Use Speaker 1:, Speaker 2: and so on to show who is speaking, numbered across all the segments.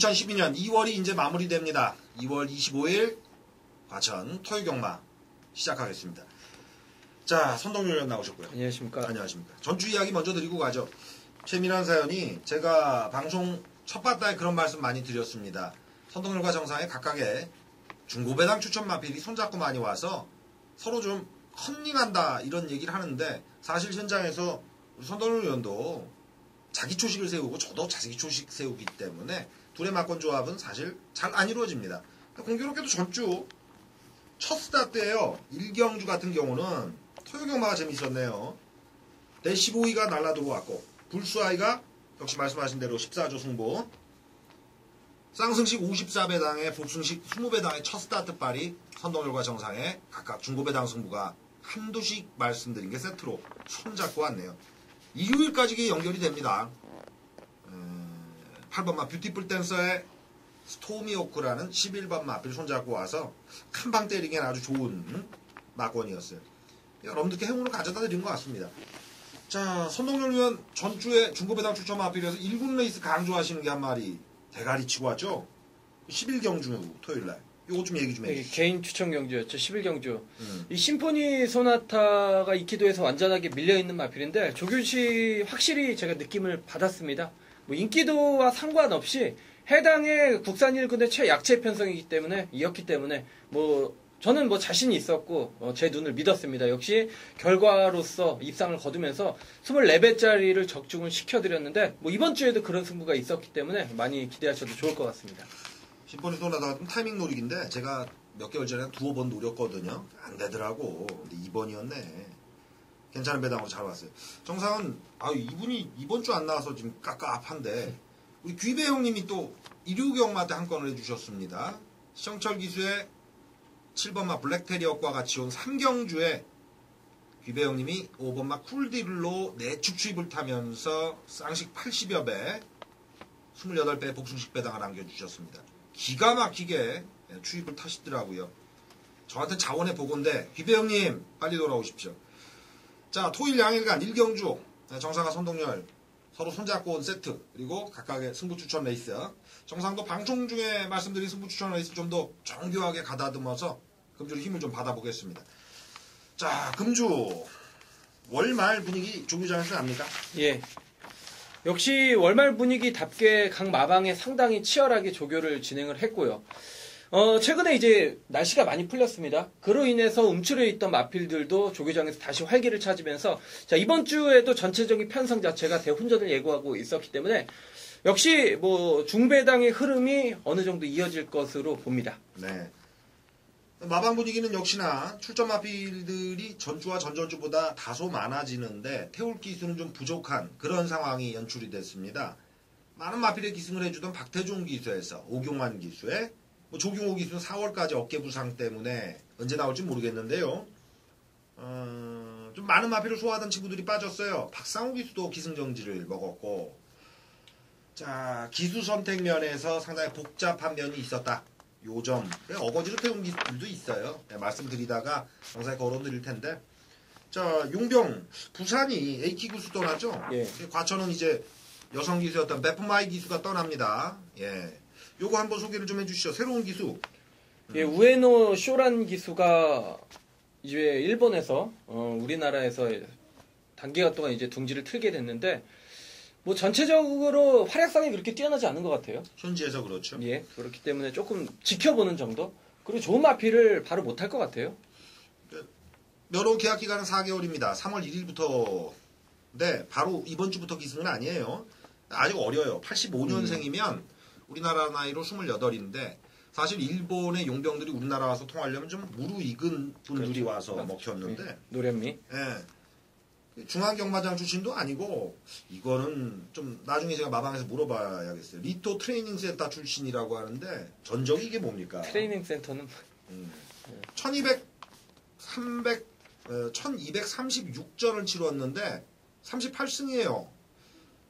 Speaker 1: 2012년 2월이 이제 마무리됩니다. 2월 25일 과천 토요경마 시작하겠습니다. 자, 선동열 의원 나오셨고요.
Speaker 2: 안녕하십니까.
Speaker 1: 안녕하십니까. 전주 이야기 먼저 드리고 가죠. 최민환 사연이 제가 방송 첫 바다에 그런 말씀 많이 드렸습니다. 선동열과 정상에 각각의 중고배당 추천 마필이 손잡고 많이 와서 서로 좀 컨닝한다 이런 얘기를 하는데 사실 현장에서 우리 선동열 의원도 자기 초식을 세우고 저도 자기 초식 세우기 때문에 둘의 막권 조합은 사실 잘 안 이루어집니다. 공교롭게도 전주 첫 스타트예요. 일경주 같은 경우는 토요경마가 재밌었네요. 내 15위가 날라 들어왔고 불수아이가 역시 말씀하신 대로 14조 승부 쌍승식 54배당에 복승식 20배당의 첫 스타트 발이 선동열과 정상에 각각 중고배당 승부가 한두씩 말씀드린 게 세트로 손잡고 왔네요. 일요일까지 이게 연결이 됩니다. 8번 마 뷰티풀 댄서의 스토미 오크라는 11번 마필 손잡고 와서 한 방 때리기엔 아주 좋은 막권이었어요. 여러분들께 행운을 가져다 드린 것 같습니다. 자, 선동열 의원 전주에 중고배당 추천 마필에서 1군 레이스 강조하시는 게 한 마리 대가리 치고 왔죠. 11경주 토요일날. 요거 좀 얘기 좀 해주시죠.
Speaker 2: 개인 추천 경주였죠. 11경주. 이 심포니 소나타가 이키도에서 완전하게 밀려있는 마필인데 조규시 확실히 제가 느낌을 받았습니다. 뭐 인기도와 상관없이 해당의 국산 1군의 최약체 편성이기 때문에 이었기 때문에 뭐 저는 뭐 자신이 있었고 제 눈을 믿었습니다. 역시 결과로서 입상을 거두면서 24배짜리를 적중을 시켜드렸는데 뭐 이번 주에도 그런 승부가 있었기 때문에 많이 기대하셔도 좋을 것 같습니다.
Speaker 1: 심포니 소나타 타이밍 노리기인데 제가 몇 개월 전에 두어 번 노렸거든요. 안 되더라고. 근데 2번이었네. 괜찮은 배당으로 잘 왔어요. 정상은 이분이 이번 주 안 나와서 지금 깝깝한데 우리 귀배 형님이 또 일요경마한테 한 건을 해주셨습니다. 시청철 기수의 7번마 블랙테리어과 같이 온 3경주에 귀배 형님이 5번마 쿨딜로 내축 추입을 타면서 쌍식 80여 배 28배 복승식 배당을 안겨주셨습니다. 기가 막히게 추입을 타시더라고요. 저한테 자원의 보고인데 귀배 형님 빨리 돌아오십시오. 자, 토일 양일간 1경주 정상과 선동열 서로 손잡고 온 세트 그리고 각각의 승부 추천 레이스 정상도 방송 중에 말씀드린 승부 추천 레이스 좀 더 정교하게 가다듬어서 금주로 힘을 좀 받아보겠습니다. 자, 금주 월말 분위기 조교장에서 압니까?
Speaker 2: 예. 역시 월말 분위기답게 각 마방에 상당히 치열하게 조교를 진행을 했고요. 최근에 이제 날씨가 많이 풀렸습니다. 그로 인해서 움츠려 있던 마필들도 조교장에서 다시 활기를 찾으면서 자, 이번 주에도 전체적인 편성 자체가 대훈전을 예고하고 있었기 때문에 역시 뭐 중배당의 흐름이 어느 정도 이어질 것으로 봅니다.
Speaker 1: 네. 마방 분위기는 역시나 출전 마필들이 전주와 전전주보다 다소 많아지는데 태울 기수는 좀 부족한 그런 상황이 연출이 됐습니다. 많은 마필에 기승을 해주던 박태종 기수에서 오경환 기수에 조경호 기수는 4월까지 어깨 부상 때문에 언제 나올지 모르겠는데요. 좀 많은 마필을 소화하던 친구들이 빠졌어요. 박상우 기수도 기승정지를 먹었고 자, 기수 선택 면에서 상당히 복잡한 면이 있었다. 요점 어거지로 태운 기수들도 있어요. 네, 말씀드리다가 영상에 걸어드릴 텐데 자, 용병 부산이 A키 기수 떠났죠.
Speaker 2: 예.
Speaker 1: 과천은 이제 여성 기수였던 베프마이 기수가 떠납니다. 예. 요거 한번 소개를 좀 해주시죠. 새로운 기수.
Speaker 2: 예, 우에노 쇼란 기수가 이제 일본에서 우리나라에서 단기간 동안 이제 둥지를 틀게 됐는데 뭐 전체적으로 활약상이 그렇게 뛰어나지 않은 것 같아요.
Speaker 1: 현지에서 그렇죠.
Speaker 2: 예, 그렇기 때문에 조금 지켜보는 정도. 그리고 좋은 마필을 바로 못할 것 같아요.
Speaker 1: 면허 계약 기간은 4개월입니다. 3월 1일부터. 네, 바로 이번 주부터 기승은 아니에요. 아직 어려요. 85년생이면 우리나라 나이로 28인데 사실 일본의 용병들이 우리나라 와서 통하려면 좀 무르익은 분들이
Speaker 2: 그렇죠.
Speaker 1: 와서 먹혔는데
Speaker 2: 노련미.
Speaker 1: 예. 중앙경마장 출신도 아니고 이거는 좀 나중에 제가 마방에서 물어봐야겠어요. 리토 트레이닝 센터 출신이라고 하는데 전적이 이게 뭡니까?
Speaker 2: 트레이닝 센터는
Speaker 1: 1236전을 치렀는데 38승이에요.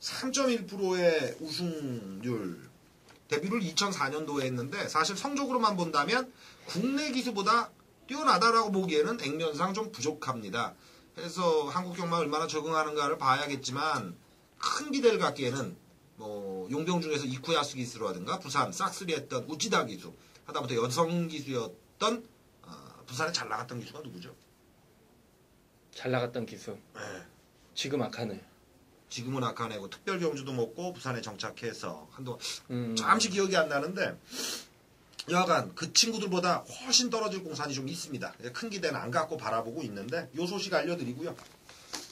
Speaker 1: 3.1%의 우승률. 데뷔를 2004년도에 했는데 사실 성적으로만 본다면 국내 기수보다 뛰어나다라고 보기에는 액면상 좀 부족합니다. 그래서 한국 경마에 얼마나 적응하는가를 봐야겠지만 큰 기대를 갖기에는 뭐 용병 중에서 이쿠야스 기수라든가 부산 싹쓸이 했던 우찌다 기수, 하다못해 여성 기수였던 부산에 잘 나갔던 기수가 누구죠?
Speaker 2: 잘 나갔던 기수.
Speaker 1: 네.
Speaker 2: 지금 악하네.
Speaker 1: 지금은 아카네고 특별 경주도 먹고 부산에 정착해서 한동안 잠시 기억이 안 나는데 여하간 그 친구들보다 훨씬 떨어질 공산이 좀 있습니다. 큰 기대는 안 갖고 바라보고 있는데 요 소식 알려드리고요.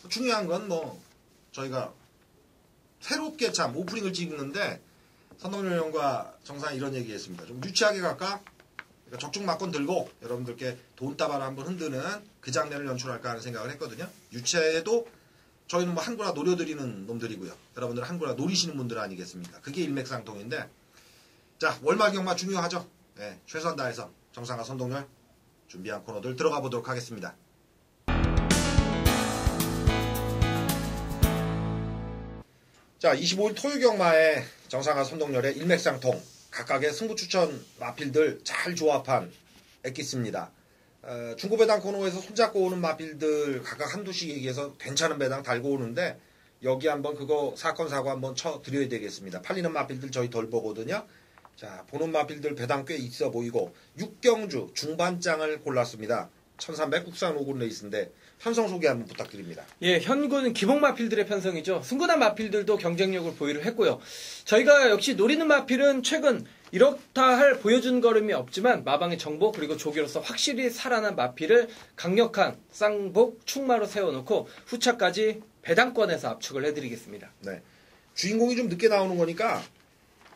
Speaker 1: 중요한 건 뭐 저희가 새롭게 참 오프닝을 찍는데 선동열 형과 정상 이런 얘기했습니다. 좀 유치하게 갈까? 그러니까 적중 막건 들고 여러분들께 돈다발 한번 흔드는 그 장면을 연출할까 하는 생각을 했거든요. 유치해도 저희는 뭐 한구나 노려드리는 놈들이고요. 여러분들 한구나 노리시는 분들 아니겠습니까? 그게 일맥상통인데 자, 월말 경마 중요하죠. 네, 최선 다해서 정상과 선동열 준비한 코너들 들어가 보도록 하겠습니다. 자, 25일 토요 경마에 정상과 선동열의 일맥상통 각각의 승부 추천 마필들 잘 조합한 엑기스입니다. 중고배당 코너에서 손잡고 오는 마필들 각각 한두씩 얘기해서 괜찮은 배당 달고 오는데 여기 한번 그거 사건 사고 한번 쳐드려야 되겠습니다. 팔리는 마필들 저희 덜 보거든요. 자, 보는 마필들 배당 꽤 있어 보이고 6경주 중반장을 골랐습니다. 1300 국산 5군 레이스인데 편성 소개 한번 부탁드립니다.
Speaker 2: 예, 현군 기복 마필들의 편성이죠. 승군한 마필들도 경쟁력을 보유를 했고요. 저희가 역시 노리는 마필은 최근 이렇다 할 보여준 걸음이 없지만 마방의 정보 그리고 조기로서 확실히 살아난 마필을 강력한 쌍복 충마로 세워놓고 후차까지 배당권에서 압축을 해드리겠습니다.
Speaker 1: 네, 주인공이 좀 늦게 나오는 거니까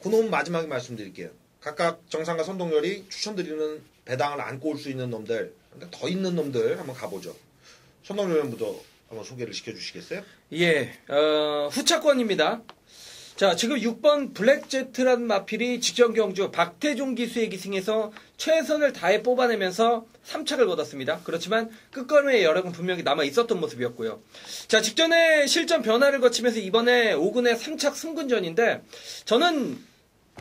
Speaker 1: 그놈 마지막에 말씀드릴게요. 각각 정상과 선동열이 추천드리는 배당을 안고 올 수 있는 놈들, 더 있는 놈들 한번 가보죠. 선동열부터 한번 소개를 시켜주시겠어요?
Speaker 2: 예, 후차권입니다. 자, 지금 6번 블랙제트라는 마필이 직전 경주 박태종 기수의 기승에서 최선을 다해 뽑아내면서 3착을 거뒀습니다. 그렇지만 끝걸음의 여력은 분명히 남아 있었던 모습이었고요. 자, 직전에 실전 변화를 거치면서 이번에 5군의 3착 승군전인데 저는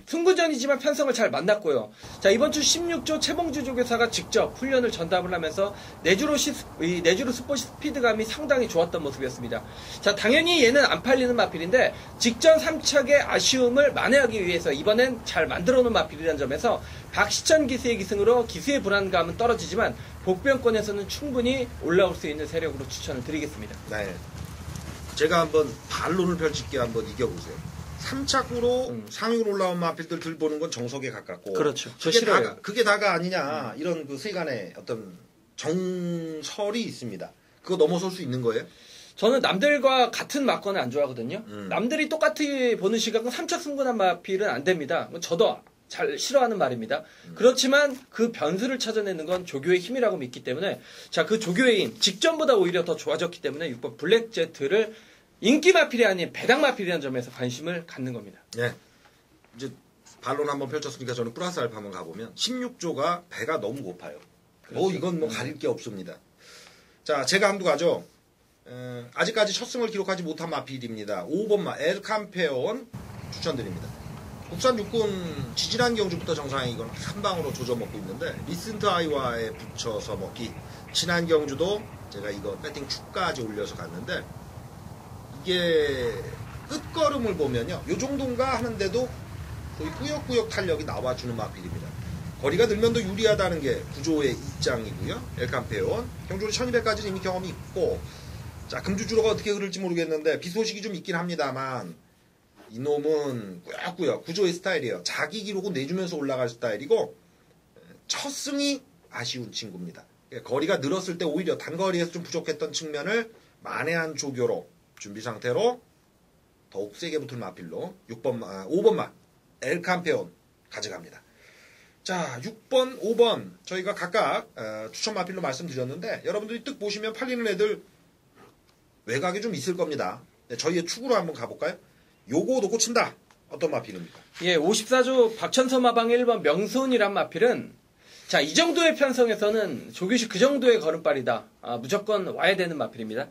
Speaker 2: 승군전이지만 편성을 잘 만났고요. 자, 이번 주 16조 최봉주 조교사가 직접 훈련을 전담을 하면서 내주로 스포 스피드감이 상당히 좋았던 모습이었습니다. 자, 당연히 얘는 안 팔리는 마필인데 직전 3착의 아쉬움을 만회하기 위해서 이번엔 잘 만들어 놓은 마필이라는 점에서 박시천 기수의 기승으로 기수의 불안감은 떨어지지만 복병권에서는 충분히 올라올 수 있는 세력으로 추천을 드리겠습니다.
Speaker 1: 네, 제가 한번 반론을 펼칠게요. 한번 이겨보세요. 3착으로 상위로 올라온 마필들 들보는 건 정석에 가깝고.
Speaker 2: 그렇죠. 저 싫어요.
Speaker 1: 그게 다가 아니냐. 이런 그 세간의 어떤 정설이 있습니다. 그거 넘어설 수 있는 거예요?
Speaker 2: 저는 남들과 같은 마건을 안 좋아하거든요. 남들이 똑같이 보는 시각은 3착 승군한 마필은 안 됩니다. 저도 잘 싫어하는 말입니다. 그렇지만 그 변수를 찾아내는 건 조교의 힘이라고 믿기 때문에 자, 그 조교의 힘, 직전보다 오히려 더 좋아졌기 때문에 6번 블랙제트를 인기 마필이 아닌 배당 마필이라는 점에서 관심을 갖는 겁니다.
Speaker 1: 네. 이제 반론 한번 펼쳤으니까 저는 플러스 알파 한번 가보면 16조가 배가 너무 고파요. 그렇죠. 이건 뭐 가릴 게 없습니다. 자, 제가 한두 가죠. 아직까지 첫 승을 기록하지 못한 마필입니다. 5번마 엘캄페온 추천드립니다. 국산 육군 지지난 경주부터 정상에 이건 한 방으로 조져 먹고 있는데 리슨트 아이와에 붙여서 먹기. 지난 경주도 제가 이거 배팅 축까지 올려서 갔는데 이게 끝걸음을 보면요, 요 정도인가 하는데도 거의 꾸역꾸역 탄력이 나와주는 마필입니다. 거리가 늘면 더 유리하다는 게 구조의 입장이고요. 엘캄페온 경주로 1200까지는 이미 경험이 있고, 자, 금주주로가 어떻게 흐를지 모르겠는데 비 소식이 좀 있긴 합니다만 이놈은 꾸역꾸역 구조의 스타일이에요. 자기 기록은 내주면서 올라갈 스타일이고 첫 승이 아쉬운 친구입니다. 거리가 늘었을 때 오히려 단거리에서 좀 부족했던 측면을 만회한 조교로 준비 상태로 더욱 세게 붙을 마필로 5번마 엘캄페온 가져갑니다. 자, 6번, 5번 저희가 각각 추천 마필로 말씀드렸는데 여러분들이 뜩 보시면 팔리는 애들 외곽에 좀 있을 겁니다. 네, 저희의 축으로 한번 가볼까요? 요거 놓고 친다. 어떤 마필입니까?
Speaker 2: 예, 54조 박천서 마방 1번 명수훈이란 마필은 자, 이 정도의 편성에서는 조규식 그 정도의 걸음발이다. 무조건 와야 되는 마필입니다.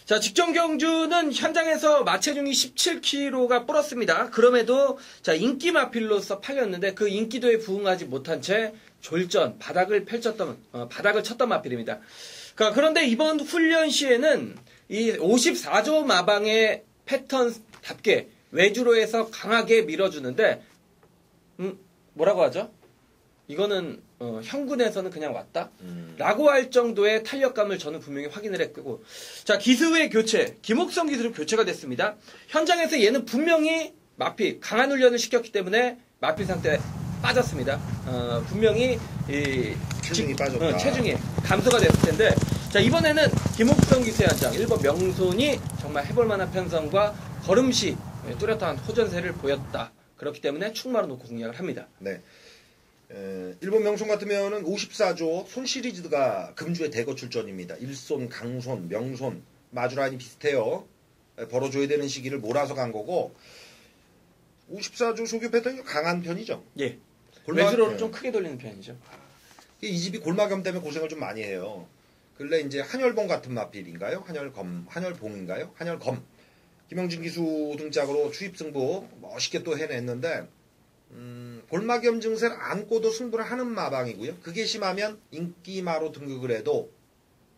Speaker 2: 자, 직전 경주는 현장에서 마체중이 17kg가 불었습니다. 그럼에도 자, 인기 마필로서 팔렸는데 그 인기도에 부응하지 못한 채 졸전 바닥을 쳤던 마필입니다. 그런데 이번 훈련 시에는 이 54조 마방의 패턴답게 외주로 해서 강하게 밀어주는데 뭐라고 하죠? 이거는 현군에서는 그냥 왔다? 라고 할 정도의 탄력감을 저는 분명히 확인을 했고 자 기수의 교체 김옥성 기수로 교체가 됐습니다. 현장에서 얘는 분명히 마피 강한 훈련을 시켰기 때문에 마피 상태에 빠졌습니다. 분명히
Speaker 1: 체중이 빠졌다.
Speaker 2: 체중이 감소가 됐을 텐데 자 이번에는 김옥성 기수의 한 장 1번 명손이 정말 해볼 만한 편성과 걸음시 뚜렷한 호전세를 보였다. 그렇기 때문에 충마로 놓고 공략을 합니다.
Speaker 1: 네. 일본 명손 같으면은 54조 손 시리즈가 금주의 대거 출전입니다. 일손, 강손, 명손, 마주라인이 비슷해요. 벌어줘야 되는 시기를 몰아서 간 거고 54조 소교 패턴이 강한 편이죠.
Speaker 2: 예. 외주로를 좀 크게 돌리는 편이죠.
Speaker 1: 이 집이 골마겸 때문에 고생을 좀 많이 해요. 근래 이제 한열봉 같은 마필인가요? 한열봉인가요? 한열검. 김영진 기수 등짝으로 추입승부 멋있게 또 해냈는데 골마겸 증세를 안고도 승부를 하는 마방이고요. 그게 심하면 인기마로 등극을 해도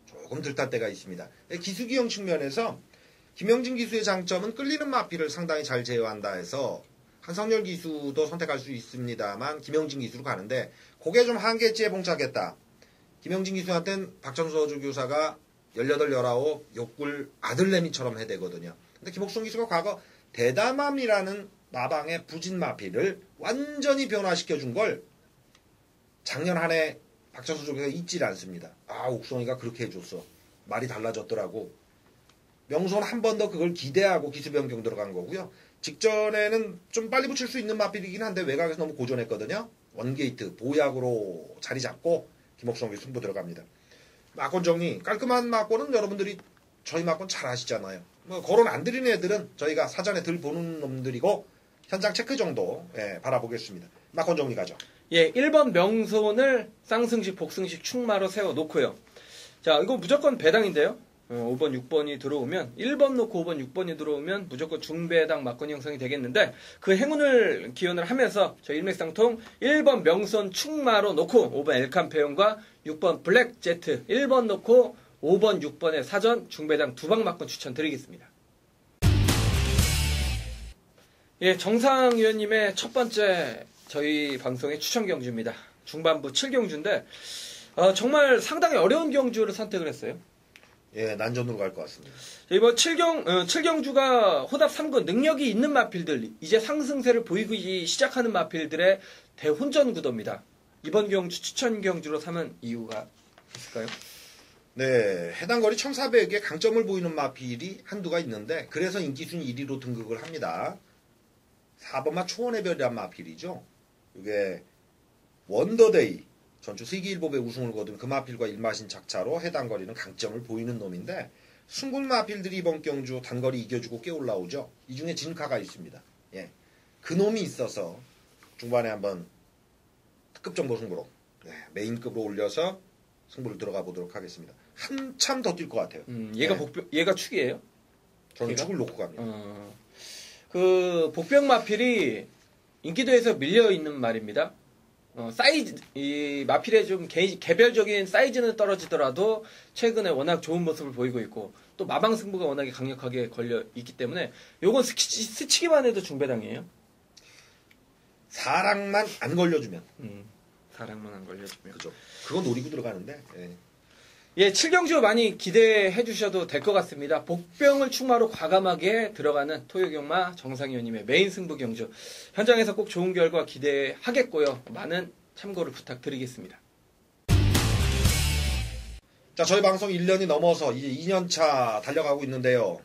Speaker 1: 조금 들탈 때가 있습니다. 기수기형 측면에서 김영진 기수의 장점은 끌리는 마필을 상당히 잘 제어한다 해서 한성열 기수도 선택할 수 있습니다만 김영진 기수로 가는데 그게 좀 한계치에 봉착했다. 김영진 기수한테는 박천수 어조교사가 18, 19 욕굴 아들내미처럼 해대거든요. 근데 김옥성 기수가 과거 대담함이라는 마방의 부진 마필을 완전히 변화시켜준 걸 작년 한 해 박천수 조교사가 잊질 않습니다. 아 옥성이가 그렇게 해줬어. 말이 달라졌더라고. 명손 한 번 더 그걸 기대하고 기수 변경 들어간 거고요. 직전에는 좀 빨리 붙일 수 있는 마필이긴 한데 외곽에서 너무 고전했거든요. 원게이트 보약으로 자리 잡고 김옥성 기수 승부 들어갑니다. 막권 정리 깔끔한 막권은 여러분들이 저희 막권 잘 아시잖아요. 뭐 거론 안 드리는 애들은 저희가 사전에 들 보는 놈들이고 현장 체크 정도 바라보겠습니다. 막권 정리 가죠.
Speaker 2: 예, 1번 명손을 쌍승식, 복승식, 충마로 세워놓고요. 자, 이거 무조건 배당인데요. 5번, 6번이 들어오면 1번 놓고 5번, 6번이 들어오면 무조건 중배당 막권 형성이 되겠는데 그 행운을 기원을 하면서 저 일맥상통 1번 명손 충마로 놓고 5번 엘칸페온과 6번 블랙제트 1번 놓고 5번, 6번의 사전 중배당 두방 막권 추천드리겠습니다. 예, 정상 위원님의 첫 번째 저희 방송의 추천 경주입니다. 중반부 7경주인데 정말 상당히 어려운 경주를 선택을 했어요.
Speaker 1: 예, 난전으로 갈 것 같습니다.
Speaker 2: 이번 7경주가 호답 3군 능력이 있는 마필들, 이제 상승세를 보이기 시작하는 마필들의 대혼전 구도입니다. 이번 경주 추천 경주로 삼은 이유가 있을까요?
Speaker 1: 네, 해당 거리 1400에 강점을 보이는 마필이 한두가 있는데 그래서 인기순위 1위로 등극을 합니다. 4번마 초원의 별이란 마필이죠. 이게 원더데이 전주 세기일보배 우승을 거둔 그 마필과 일마신 작차로 해당 거리는 강점을 보이는 놈인데 순국 마필들이 이번 경주 단거리 이겨주고 꽤 올라오죠. 이 중에 진카가 있습니다. 예, 그 놈이 있어서 중반에 한번 특급 정보 승부로 메인급으로 올려서 승부를 들어가 보도록 하겠습니다. 한참 더 뛸 것 같아요.
Speaker 2: 얘가 축이에요?
Speaker 1: 저는 축을 놓고 갑니다.
Speaker 2: 그 복병 마필이 인기도에서 밀려 있는 말입니다. 사이즈, 이 마필의 좀 개별적인 사이즈는 떨어지더라도 최근에 워낙 좋은 모습을 보이고 있고 또 마방 승부가 워낙에 강력하게 걸려 있기 때문에 요건 스치기만 해도 중배당이에요.
Speaker 1: 사랑만 안 걸려주면.
Speaker 2: 사랑만 안 걸려주면.
Speaker 1: 그죠. 그건 노리고 들어가는데.
Speaker 2: 예, 7경주 많이 기대해 주셔도 될 것 같습니다. 복병을 충마로 과감하게 들어가는 토요경마 정상위원님의 메인 승부 경주. 현장에서 꼭 좋은 결과 기대하겠고요. 많은 참고를 부탁드리겠습니다.
Speaker 1: 자, 저희 방송 1년이 넘어서 이제 2년차 달려가고 있는데요.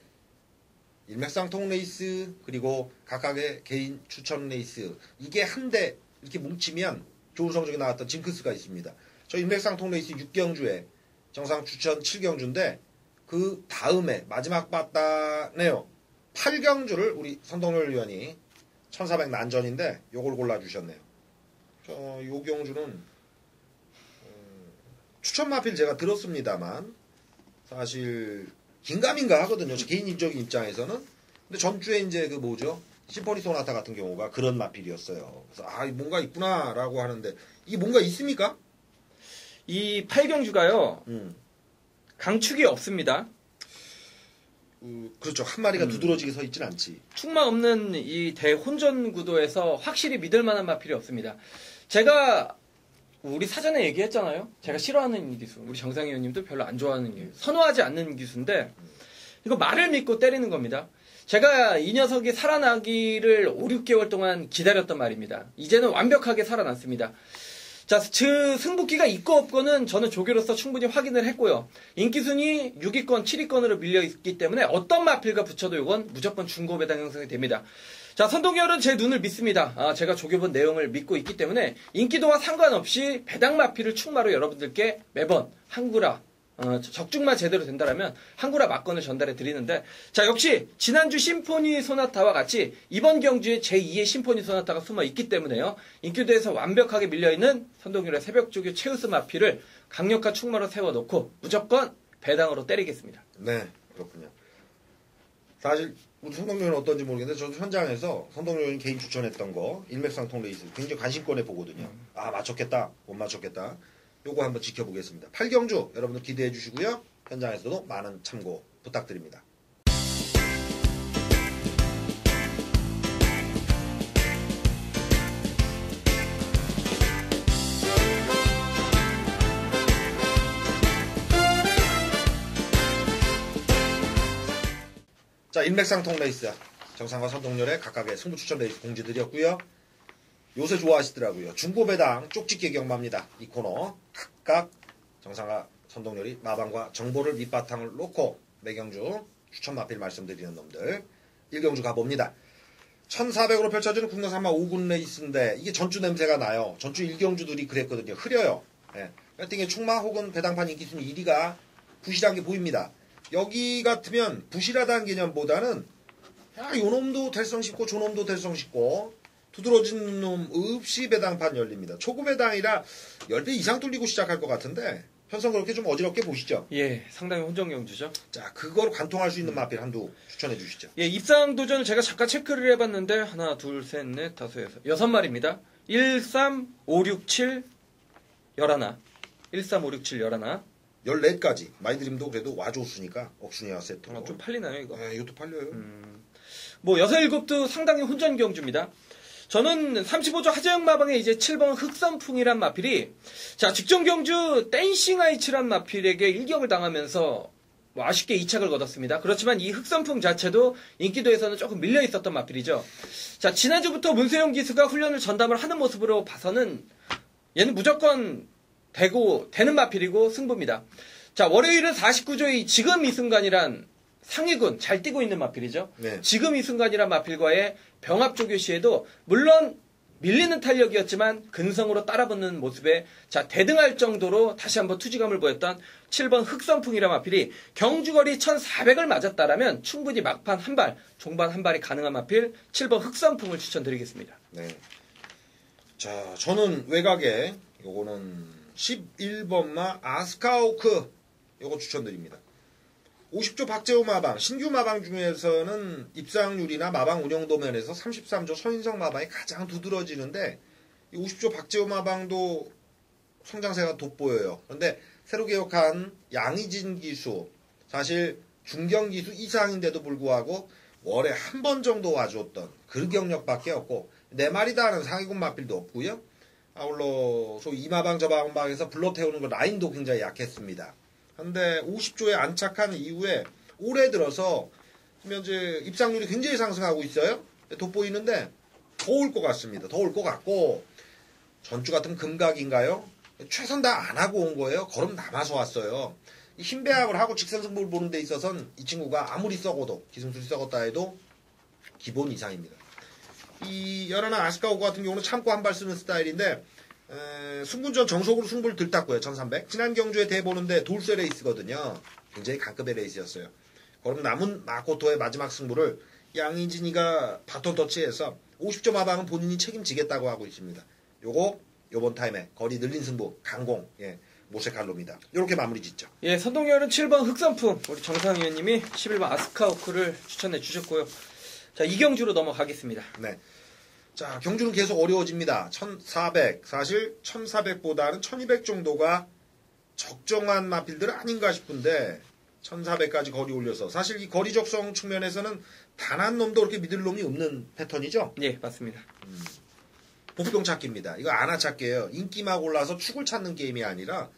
Speaker 1: 일맥상통 레이스 그리고 각각의 개인 추천 레이스 이게 한데 이렇게 뭉치면 좋은 성적이 나왔던 징크스가 있습니다. 저 일맥상통 레이스 6경주에 정상 추천 7경주인데 그 다음에 마지막 봤다네요. 8경주를 우리 선동열 위원이 1400 난전인데 요걸 골라주셨네요. 요 경주는 추천 마필 제가 들었습니다만 사실 긴가민가 하거든요. 저 개인적인 입장에서는. 근데 전주에 이제 그 뭐죠? 심포니 소나타 같은 경우가 그런 마필이었어요. 그래서 뭔가 있구나라고 하는데 이게 뭔가 있습니까?
Speaker 2: 이 8경주가요. 강축이 없습니다.
Speaker 1: 그렇죠. 한 마리가 두드러지게 서 있진 않지.
Speaker 2: 충마 없는 이 대혼전 구도에서 확실히 믿을 만한 마필이 없습니다. 제가 우리 사전에 얘기했잖아요. 제가 싫어하는 기수. 우리 정상희 의원님도 별로 안 좋아하는 기수. 선호하지 않는 기수인데 이거 말을 믿고 때리는 겁니다. 제가 이 녀석이 살아나기를 5, 6개월 동안 기다렸단 말입니다. 이제는 완벽하게 살아났습니다. 자, 승부기가 있고 없고는 저는 조교로서 충분히 확인을 했고요. 인기순위 6위권, 7위권으로 밀려있기 때문에 어떤 마필과 붙여도 이건 무조건 중고 배당 형성이 됩니다. 자, 선동열은 제 눈을 믿습니다. 제가 조교본 내용을 믿고 있기 때문에 인기도와 상관없이 배당 마필을 충마로 여러분들께 매번 한구라 적중만 제대로 된다라면 한구라 막건을 전달해 드리는데, 자, 역시 지난주 심포니 소나타와 같이 이번 경주에 제2의 심포니 소나타가 숨어 있기 때문에요. 인기도에서 완벽하게 밀려있는 선동열의 새벽조교 최우수 마필을 강력한 충마로 세워놓고 무조건 배당으로 때리겠습니다.
Speaker 1: 네, 그렇군요. 사실 우리 선동열은 어떤지 모르겠는데 저도 현장에서 선동열이 개인 추천했던 거 일맥상통 레이스 굉장히 관심권에 보거든요. 맞췄겠다, 못 맞췄겠다. 요거 한번 지켜보겠습니다. 8경주 여러분들 기대해 주시고요. 현장에서도 많은 참고 부탁드립니다. 자, 일맥상통 레이스 정상과 선동열의 각각의 승부 추천 레이스 공지드렸고요. 요새 좋아하시더라고요. 중고배당 쪽집게 경마입니다. 이 코너 각각 정상과 선동열이 마방과 정보를 밑바탕을 놓고 매경주 추천 마필 말씀드리는 놈들 1경주 가봅니다. 1400으로 펼쳐지는 국내 3마 5군 레이스인데 이게 전주 냄새가 나요. 전주 1경주들이 그랬거든요. 흐려요. 예. 배팅의 충마 혹은 배당판 인기순위 1위가 부실한 게 보입니다. 여기 같으면 부실하다는 개념보다는 요놈도 될성 싶고 저놈도 될성 싶고 두드러진 놈 없이 배당판 열립니다. 초구 배당이라 10배 이상 뚫리고 시작할 것 같은데 편성 그렇게 좀 어지럽게 보시죠.
Speaker 2: 예, 상당히 혼정경주죠.
Speaker 1: 자, 그걸 관통할 수 있는 마필 한두 추천해 주시죠.
Speaker 2: 예, 입상 도전을 제가 잠깐 체크를 해봤는데 하나, 둘, 셋, 넷, 다섯, 여섯, 6마리입니다. 1, 3, 5, 6, 7, 11. 1, 3, 5, 6, 7, 11.
Speaker 1: 14가지. 마이드림도 그래도 와조수니까 억순이와 세트.
Speaker 2: 좀 팔리나요, 이거?
Speaker 1: 네, 이것도 팔려요.
Speaker 2: 뭐 6, 7도 상당히 혼전경주입니다. 저는 35조 하재영 마방에 이제 7번 흑선풍이란 마필이, 자, 직전경주 댄싱아이츠란 마필에게 일격을 당하면서 뭐 아쉽게 2착을 거뒀습니다. 그렇지만 이 흑선풍 자체도 인기도에서는 조금 밀려 있었던 마필이죠. 자, 지난주부터 문세영 기수가 훈련을 전담을 하는 모습으로 봐서는 얘는 무조건 되는 마필이고 승부입니다. 자, 월요일은 49조의 지금 이 순간이란 상위군 잘 뛰고 있는 마필이죠.
Speaker 1: 네.
Speaker 2: 지금 이 순간이란 마필과의 병합조교 시에도 물론 밀리는 탄력이었지만 근성으로 따라붙는 모습에 자 대등할 정도로 다시 한번 투지감을 보였던 7번 흑선풍이란 마필이 경주거리 1400을 맞았다라면 충분히 막판 한 발, 종반 한 발이 가능한 마필 7번 흑선풍을 추천드리겠습니다.
Speaker 1: 네. 자, 저는 외곽에 요거는 11번마 아스카우크 요거 추천드립니다. 50조 박재호 마방, 신규 마방 중에서는 입상률이나 마방 운영도 면에서 33조 서인성 마방이 가장 두드러지는데 이 50조 박재호 마방도 성장세가 돋보여요. 그런데 새로 개혁한 양의진 기수, 사실 중경 기수 이상인데도 불구하고 월에 한 번 정도 와줬던 그 경력밖에 없고 네 마리다 하는 상위군 마필도 없고요. 아울러 소위 이 마방 저 마방에서 불러 태우는 거 라인도 굉장히 약했습니다. 근데 50조에 안착한 이후에 올해 들어서 현재 입상률이 굉장히 상승하고 있어요. 돋보이는데 더 올 것 같습니다. 더 올 것 같고 전주 같은 금각인가요? 최선 다 안 하고 온 거예요. 걸음 남아서 왔어요. 힘 배합을 하고 직선 승부를 보는 데 있어서는 이 친구가 아무리 썩어도 기승술이 썩었다 해도 기본 이상입니다. 이 연하나 아스카우크 같은 경우는 참고 한 발 쓰는 스타일인데 승군전 정석으로 승부를 들탔고요. 1300. 지난 경주에 대보는데 돌쇠 레이스거든요. 굉장히 강급의 레이스였어요. 그럼 남은 마코토의 마지막 승부를 양희진이가 바톤 터치해서 50점 마방은 본인이 책임지겠다고 하고 있습니다. 요거 요번 타임에 거리 늘린 승부 강공 모세칼로입니다. 이렇게 마무리 짓죠.
Speaker 2: 예, 선동열은 7번 흑선풍 우리 정상 의원님이 11번 아스카우크를 추천해 주셨고요. 자, 이경주로 넘어가겠습니다.
Speaker 1: 네. 자, 경주는 계속 어려워집니다. 1400, 사실 1400보다는 1200 정도가 적정한 마필들 아닌가 싶은데 1400까지 거리 올려서 사실 이 거리 적성 측면에서는 단 한 놈도 그렇게 믿을 놈이 없는 패턴이죠.
Speaker 2: 예, 맞습니다.
Speaker 1: 복병 찾기입니다. 이거 아나 찾기예요. 인기막 올라서 축을 찾는 게임이 아니라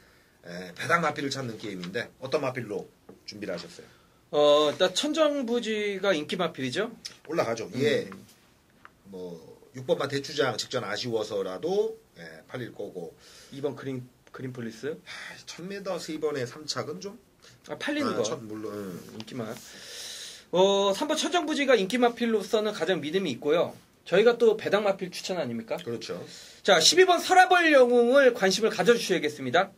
Speaker 1: 배당 마필을 찾는 게임인데 어떤 마필로 준비를 하셨어요?
Speaker 2: 일단 천정부지가 인기 마필이죠.
Speaker 1: 올라가죠. 예. 뭐 6번마 대추장 직전 아쉬워서라도 팔릴 거고
Speaker 2: 2번 그린폴리스.
Speaker 1: 1000m 3번의 3착은 좀
Speaker 2: 팔리는 거.
Speaker 1: 물론
Speaker 2: 인기맛. 3번 천정부지가 인기 마필로서는 가장 믿음이 있고요. 저희가 또 배당 마필 추천 아닙니까?
Speaker 1: 그렇죠.
Speaker 2: 자, 12번 서라벌 영웅을 관심을 가져주셔야겠습니다.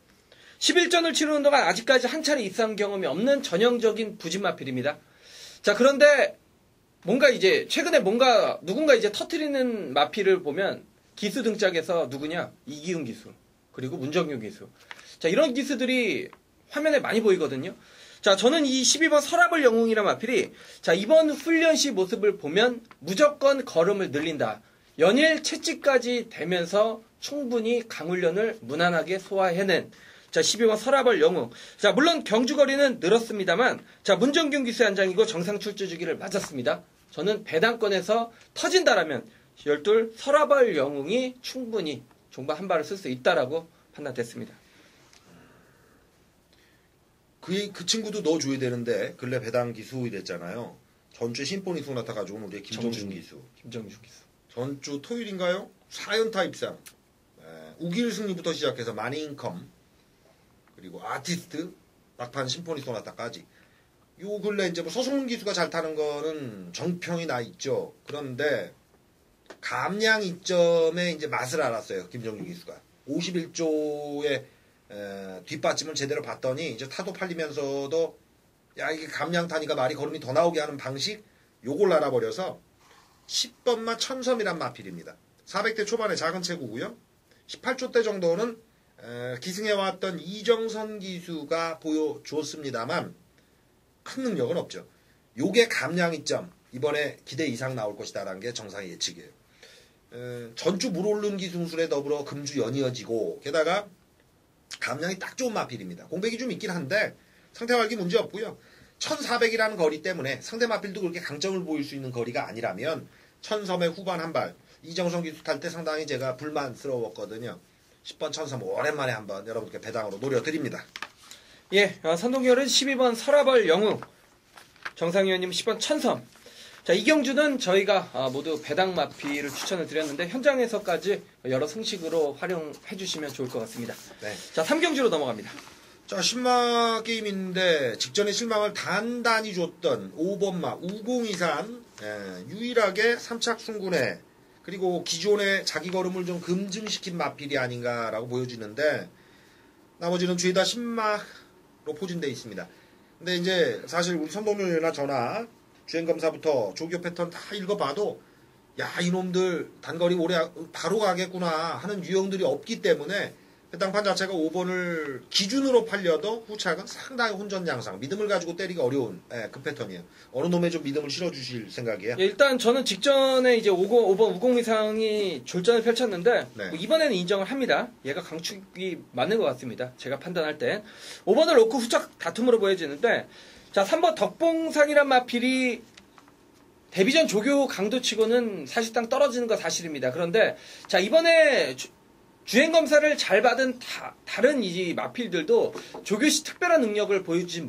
Speaker 2: 11전을 치르는 동안 아직까지 한 차례 입상 경험이 없는 전형적인 부진 마필입니다. 자, 그런데 뭔가 이제 최근에 누군가 이제 터트리는 마필을 보면 기수 등짝에서 누구냐? 이기훈 기수. 그리고 문정규 기수. 자, 이런 기수들이 화면에 많이 보이거든요. 자, 저는 이 12번 서라벌 영웅이란 마필이 자, 이번 훈련 시 모습을 보면 무조건 걸음을 늘린다. 연일 채찍까지 되면서 충분히 강훈련을 무난하게 소화해낸 자, 12번 서라벌 영웅. 자, 물론 경주거리는 늘었습니다만 자, 문정균 기수의 한장이고 정상 출주 주기를 맞았습니다. 저는 배당권에서 터진다라면 12 서라벌 영웅이 충분히 종반 한 발을 쓸 수 있다라고 판단됐습니다.
Speaker 1: 그 친구도 넣어줘야 되는데 근래 배당 기수 됐잖아요. 전주 심포니 소나타 가져온 우리 김정준 기수.
Speaker 2: 김정준 기수.
Speaker 1: 전주 토요일인가요? 4연타 입상. 우길 승리부터 시작해서 마니인컴 그리고 아티스트 막판 심포니 소나타까지. 요 근래 이제 뭐 서승훈 기수가 잘 타는 거는 정평이 나 있죠. 그런데 감량 이점의 이제 맛을 알았어요. 김정준 기수가 51조의 뒷받침을 제대로 봤더니 이제 타도 팔리면서도 야 이게 감량 타니까 말이 걸음이 더 나오게 하는 방식 요걸 알아버려서 10번마 천섬이란 마필입니다. 400대 초반의 작은 체구고요. 18조 대 정도는 기승해왔던 이정선 기수가 보여주었습니다만 큰 능력은 없죠. 요게 감량이점 이번에 기대 이상 나올 것이다라는 게 정상의 예측이에요. 전주 물오른 기승술에 더불어 금주 연이어지고 게다가 감량이 딱 좋은 마필입니다. 공백이 좀 있긴 한데 상태 관리 문제 없고요. 1400이라는 거리 때문에 상대 마필도 그렇게 강점을 보일 수 있는 거리가 아니라면 천섬의 후반 한 발 이정선 기수 탈 때 상당히 제가 불만스러웠거든요. 10번 천섬 오랜만에 한번 여러분께 배당으로 노려드립니다.
Speaker 2: 예, 선동열은 12번 설아벌 영웅, 정상위원님 10번 천섬. 자, 이 경주는 저희가 모두 배당 마피를 추천을 드렸는데 현장에서까지 여러 승식으로 활용해 주시면 좋을 것 같습니다.
Speaker 1: 네.
Speaker 2: 자, 3경주로 넘어갑니다.
Speaker 1: 자, 신마 게임인데 직전에 실망을 단단히 줬던 5번마 우공이산 유일하게 3착 순군에 그리고 기존의 자기 걸음을 좀 금증시킨 마필이 아닌가라고 보여지는데 나머지는 죄다 신마로 포진되어 있습니다. 근데 이제 사실 우리 선동률이나 저나 주행검사부터 조교 패턴 다 읽어봐도 야 이놈들 단거리 오래 바로 가겠구나 하는 유형들이 없기 때문에 배당판 자체가 5번을 기준으로 팔려도 후착은 상당히 혼전양상 믿음을 가지고 때리기 어려운 그 패턴이에요. 어느 놈에 좀 믿음을 실어주실 생각이에요?
Speaker 2: 예, 일단 저는 직전에 이제 5번 우공이상이 졸전을 펼쳤는데
Speaker 1: 네.
Speaker 2: 뭐 이번에는 인정을 합니다. 얘가 강축이 맞는 것 같습니다. 제가 판단할 땐 5번을 놓고 후착 다툼으로 보여지는데 자 3번 덕봉상이란 마필이 데뷔전 조교 강도치고는 사실상 떨어지는 거 사실입니다. 그런데 자 이번에 주행검사를 잘 받은 다른 이 마필들도 조교시 특별한 능력을 보여주진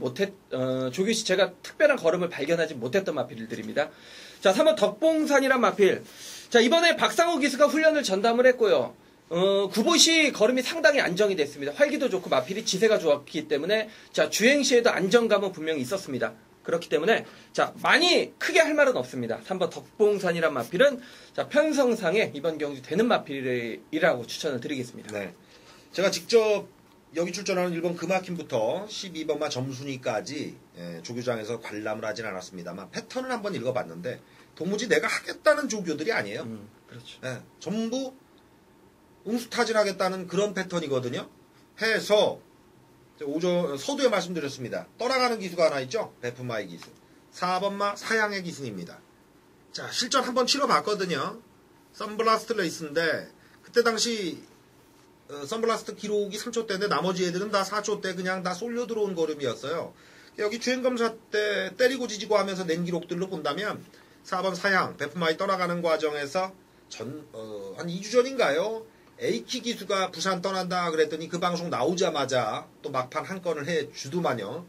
Speaker 2: 조교시 제가 특별한 걸음을 발견하지 못했던 마필들입니다. 자, 3번 덕봉산이란 마필. 자, 이번에 박상호 기수가 훈련을 전담을 했고요. 구보시 걸음이 상당히 안정이 됐습니다. 활기도 좋고 마필이 지세가 좋았기 때문에 자, 주행 시에도 안정감은 분명히 있었습니다. 그렇기 때문에 자 많이 크게 할 말은 없습니다. 3번 덕봉산이란 마필은 자 편성상에 이번 경주 되는 마필이라고 추천을 드리겠습니다.
Speaker 1: 네, 제가 직접 여기 출전하는 1번 금화킴부터 12번마 점순이까지 조교장에서 관람을 하진 않았습니다만 패턴을 한번 읽어봤는데 도무지 내가 하겠다는 조교들이 아니에요.
Speaker 2: 그렇죠.
Speaker 1: 전부 응수타진하겠다는 그런 패턴이거든요. 해서 서두에 말씀드렸습니다. 떠나가는 기수가 하나 있죠. 베프마의 기수. 4번마 사양의 기승입니다. 자, 실전 한번 치러봤거든요. 썬블라스트 레이스인데 그때 당시 썬블라스트 기록이 3초 대인데 나머지 애들은 다 4초 대 그냥 다 쏠려 들어온 걸음이었어요. 여기 주행검사 때 때리고 지지고 하면서 낸 기록들로 본다면 4번 사양 베프마이 떠나가는 과정에서 한 2주 전인가요? A키 기수가 부산 떠난다 그랬더니 그 방송 나오자마자 또 막판 한 건을 해 주더만요.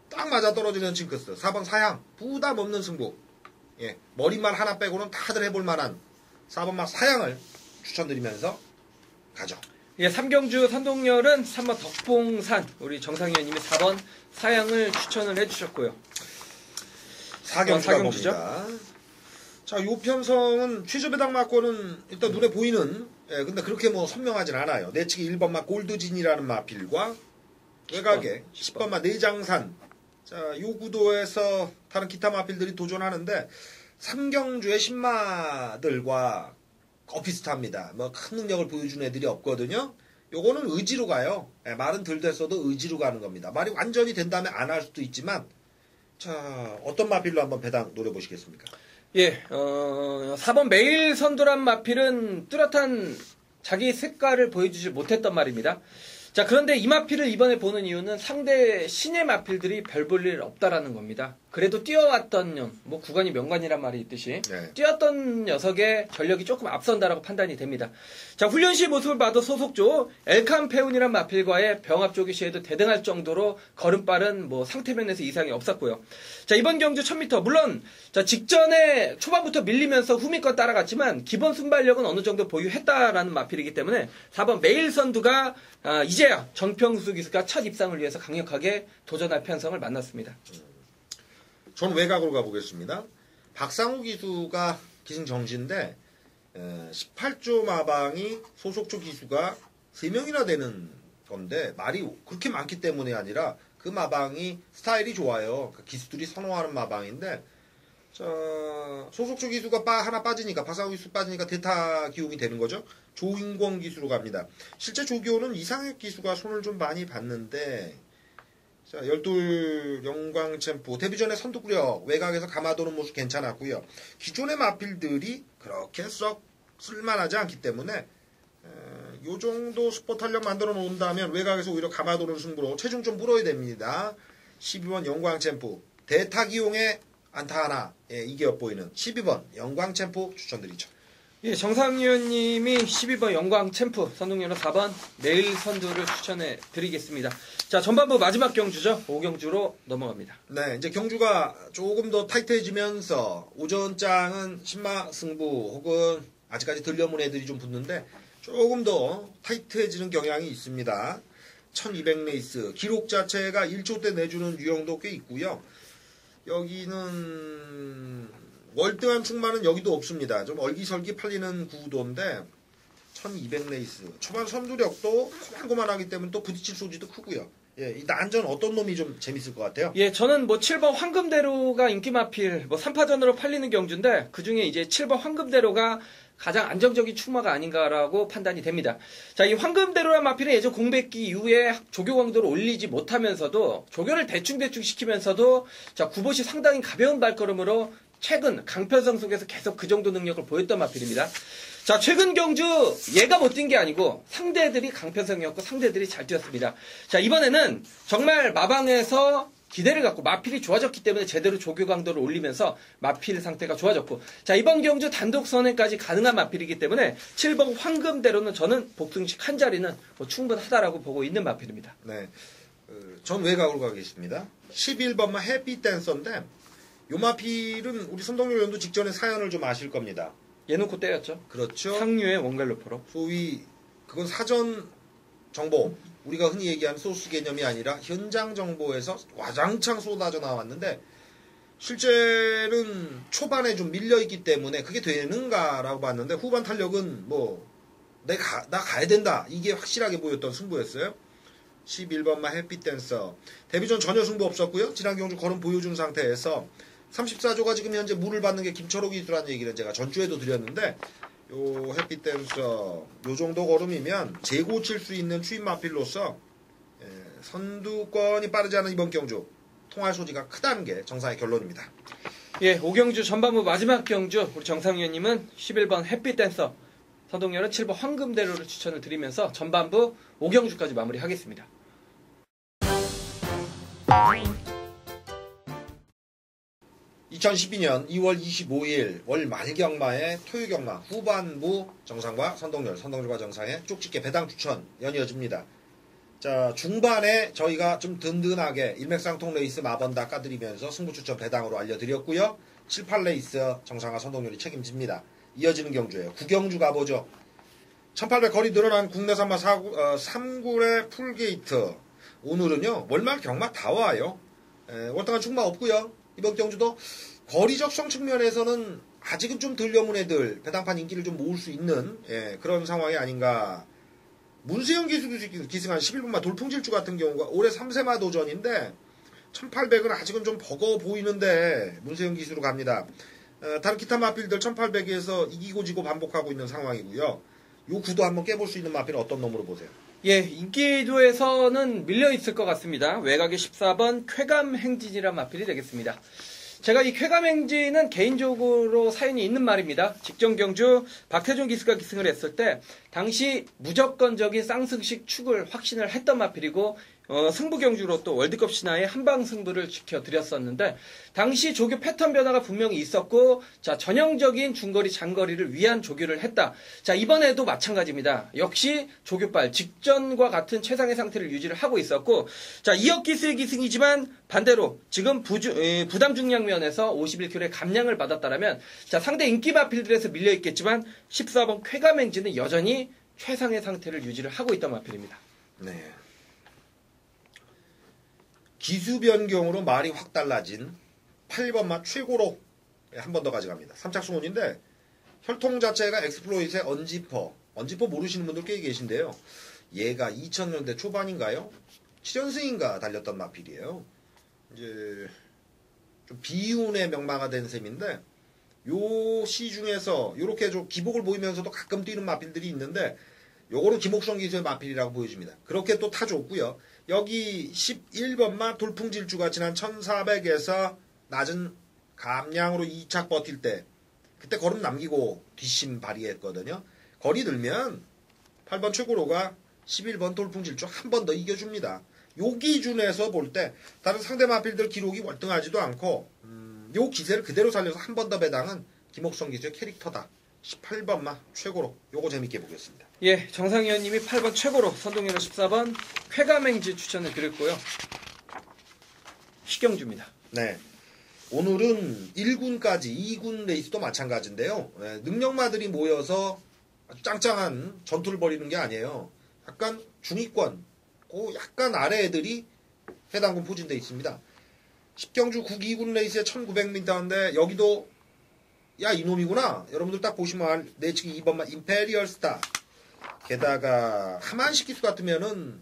Speaker 1: 딱 맞아 떨어지는 징크스. 4번 사양 부담 없는 승부. 예, 머리만 하나 빼고는 다들 해볼 만한 4번만 사양을 추천드리면서 가죠.
Speaker 2: 예, 3경주 선동열은 3번 덕봉산 우리 정상위원님이 4번 사양을 추천을 해주셨고요.
Speaker 1: 4경주가 봅니다. 자, 요 편성은 최저배당 마권은 일단 눈에 보이는, 예, 근데 그렇게 뭐 선명하진 않아요. 내측이 1번마 골드진이라는 마필과 외곽에 10번마 내장산. 자, 요 구도에서 다른 기타 마필들이 도전하는데 3경주의 신마들과 비슷합니다. 뭐 큰 능력을 보여준 애들이 없거든요. 요거는 의지로 가요. 예, 말은 덜 됐어도 의지로 가는 겁니다. 말이 완전히 된다면 안 할 수도 있지만, 자, 어떤 마필로 한번 배당 노려보시겠습니까?
Speaker 2: 예, 4번 매일 선두란 마필은 뚜렷한 자기 색깔을 보여주지 못했단 말입니다. 자, 그런데 이 마필을 이번에 보는 이유는 상대 신의 마필들이 별 볼 일 없다라는 겁니다. 그래도 뛰어왔던 년, 뭐 구간이 명관이란 말이 있듯이
Speaker 1: 네.
Speaker 2: 뛰었던 녀석의 전력이 조금 앞선다라고 판단이 됩니다. 자, 훈련 시 모습을 봐도 소속조 엘캄페운이란 마필과의 병합 조기 시에도 대등할 정도로 걸음발은 뭐 상태면에서 이상이 없었고요. 자, 이번 경주 1000m 물론 자, 직전에 초반부터 밀리면서 후미권 따라갔지만 기본 순발력은 어느 정도 보유했다라는 마필이기 때문에 4번 매일 선두가 이제야 정평수 기수가 첫 입상을 위해서 강력하게 도전할 편성을 만났습니다.
Speaker 1: 전 외곽으로 가보겠습니다. 박상우 기수가 기승정지인데 18조 마방이 소속조 기수가 3명이나 되는 건데 말이 그렇게 많기 때문에 아니라 그 마방이 스타일이 좋아요. 그 기수들이 선호하는 마방인데 자, 소속조 기수가 하나 빠지니까 박상우 기수 빠지니까 대타 기용이 되는 거죠. 조인권 기수로 갑니다. 실제 조교는 이상혁 기수가 손을 좀 많이 봤는데 자, 12 영광 챔프 데뷔전에 선두구력 외곽에서 감아도는 모습 괜찮았고요. 기존의 마필들이 그렇게 썩 쓸만하지 않기 때문에 요 정도 스포 탄력 만들어 놓는다면 외곽에서 오히려 감아도는 승부로 체중 좀 물어야 됩니다. 12번 영광 챔프 대타 기용에 안타 하나, 예, 이게 엿보이는 12번 영광 챔프 추천드리죠.
Speaker 2: 예, 정상위원님이 12번 영광 챔프, 선동열은 4번 매일 선두를 추천해 드리겠습니다. 자, 전반부 마지막 경주죠. 5경주로 넘어갑니다.
Speaker 1: 네, 이제 경주가 조금 더 타이트해지면서 오전장은 신마 승부 혹은 아직까지 들려문 애들이 좀 붙는데 조금 더 타이트해지는 경향이 있습니다. 1200레이스 기록 자체가 1초 대 내주는 유형도 꽤 있고요. 여기는 월등한 충만은 여기도 없습니다. 좀 얼기설기 팔리는 구도인데 1200레이스 초반 선두력도 고만고만하기 때문에 또 부딪힐 소지도 크고요. 예, 이 난전 어떤 놈이 좀 재밌을 것 같아요?
Speaker 2: 예, 저는 뭐 7번 황금대로가 인기 마필 뭐 3파전으로 팔리는 경주인데 그중에 이제 7번 황금대로가 가장 안정적인 출마가 아닌가라고 판단이 됩니다. 자, 이 황금대로란 마필은 예전 공백기 이후에 조교 강도를 올리지 못하면서도 조교를 대충 시키면서도 자, 구봇이 상당히 가벼운 발걸음으로 최근 강편성 속에서 계속 그 정도 능력을 보였던 마필입니다. 자, 최근 경주 얘가 못 뛴 게 아니고 상대들이 강편성이었고 상대들이 잘 뛰었습니다. 자, 이번에는 정말 마방에서 기대를 갖고 마필이 좋아졌기 때문에 제대로 조교 강도를 올리면서 마필 상태가 좋아졌고 자, 이번 경주 단독 선행까지 가능한 마필이기 때문에 7번 황금대로는 저는 복승식 한 자리는 뭐 충분하다라고 보고 있는 마필입니다.
Speaker 1: 네, 전 외곽으로 가겠습니다. 11번만 해피댄서인데 요 마필은 우리 선동열 연도 직전에 사연을 좀 아실 겁니다.
Speaker 2: 예놓고 때렸죠.
Speaker 1: 그렇죠.
Speaker 2: 상류의 원갈로프로.
Speaker 1: 소위 그건 사전 정보, 우리가 흔히 얘기하는 소스 개념이 아니라 현장 정보에서 와장창 쏟아져 나왔는데 실제는 초반에 좀 밀려있기 때문에 그게 되는가라고 봤는데 후반 탄력은 뭐 나 가야 된다 이게 확실하게 보였던 승부였어요. 11번만 해피댄서 데뷔전 전혀 승부 없었고요. 지난 경주 걸음 보여준 상태에서 34조가 지금 현재 물을 받는 게 김철호 기수라는 얘기는 제가 전주에도 드렸는데 요 해피댄서 요 정도 걸음이면 재고 칠 수 있는 추임 마필로서 선두권이 빠르지 않은 이번 경주 통할 소지가 크다는 게 정상의 결론입니다.
Speaker 2: 예, 5경주 전반부 마지막 경주 우리 정상위원님은 11번 해피댄서 선동열은 7번 황금대로를 추천을 드리면서 전반부 5경주까지 마무리하겠습니다.
Speaker 1: 2012년 2월 25일 월 말경마에 토요경마 후반부 정상과 선동열과 정상의 쪽집게 배당 추천 연이어집니다. 자, 중반에 저희가 좀 든든하게 일맥상통 레이스 마번다 까드리면서 승부 추천 배당으로 알려드렸고요. 7, 8레이스 정상과 선동열이 책임집니다. 이어지는 경주예요. 구경주 가보죠. 1800 거리 늘어난 국내산마 3굴의 풀게이트. 오늘은요, 월말 경마 다 와요. 월등한 충마 없고요. 이번 경주도 거리 적성 측면에서는 아직은 좀 덜 여문 애들 배당판 인기를 좀 모을 수 있는 그런 상황이 아닌가. 문세영 기수도 기승한 11분마 돌풍질주 같은 경우가 올해 3세마 도전인데 1800은 아직은 좀 버거워 보이는데 문세영 기수로 갑니다. 다른 기타 마필들 1800에서 이기고 지고 반복하고 있는 상황이고요. 요 구도 한번 깨볼 수 있는 마필은 어떤 놈으로 보세요?
Speaker 2: 예, 인기도에서는 밀려있을 것 같습니다. 외곽의 14번 쾌감행진이란 마필이 되겠습니다. 제가 이 쾌감행진은 개인적으로 사연이 있는 말입니다. 직전 경주 박태준 기수가 기승을 했을 때 당시 무조건적인 쌍승식 축을 확신을 했던 마필이고 승부 경주로 또 월드컵 신화의 한방 승부를 지켜드렸었는데 당시 조교 패턴 변화가 분명히 있었고 자 전형적인 중거리 장거리를 위한 조교를 했다. 자 이번에도 마찬가지입니다. 역시 조교빨 직전과 같은 최상의 상태를 유지를 하고 있었고 자 2억 기수의 기승이지만 반대로 지금 부담 중량 면에서 51kg의 감량을 받았다라면 자 상대 인기 마필들에서 밀려 있겠지만 14번 쾌감행진은 여전히 최상의 상태를 유지를 하고 있던 마필입니다.
Speaker 1: 네. 기수 변경으로 말이 확 달라진 8번마 최고로 한 번 더 가져갑니다. 3착순운인데 혈통 자체가 엑스플로이트의 언지퍼 모르시는 분들 꽤 계신데요. 얘가 2000년대 초반인가요? 7연승인가 달렸던 마필이에요. 이제 좀 비운의 명마가 된 셈인데 요 시중에서 요렇게 좀 기복을 보이면서도 가끔 뛰는 마필들이 있는데 요거는 김옥성 기수의 마필이라고 보여집니다. 그렇게 또 타줬고요. 여기 11번마 돌풍질주가 지난 1400에서 낮은 감량으로 2착 버틸 때 그때 걸음 남기고 뒷심 발휘했거든요. 거리 들면 8번 최고로가 11번 돌풍질주 한 번 더 이겨줍니다. 요 기준에서 볼 때 다른 상대 마필들 기록이 월등하지도 않고 요 기세를 그대로 살려서 한 번 더 배당은 김옥성 기수의 캐릭터다. 18번마 최고로 요거 재밌게 보겠습니다.
Speaker 2: 예, 정상위원님이 8번 최고로 선동열로 14번 쾌감행진 추천을 드렸고요. 희경주입니다.
Speaker 1: 네. 오늘은 1군까지 2군 레이스도 마찬가지인데요. 네, 능력마들이 모여서 아주 짱짱한 전투를 벌이는 게 아니에요. 약간 중위권, 약간 아래 애들이 해당군 포진되어 있습니다. 10경주 9기군 레이스의 1900m인데 여기도 야 이놈이구나. 여러분들 딱 보시면 내치기 2번만 임페리얼 스타. 게다가 하만식 기수 같으면은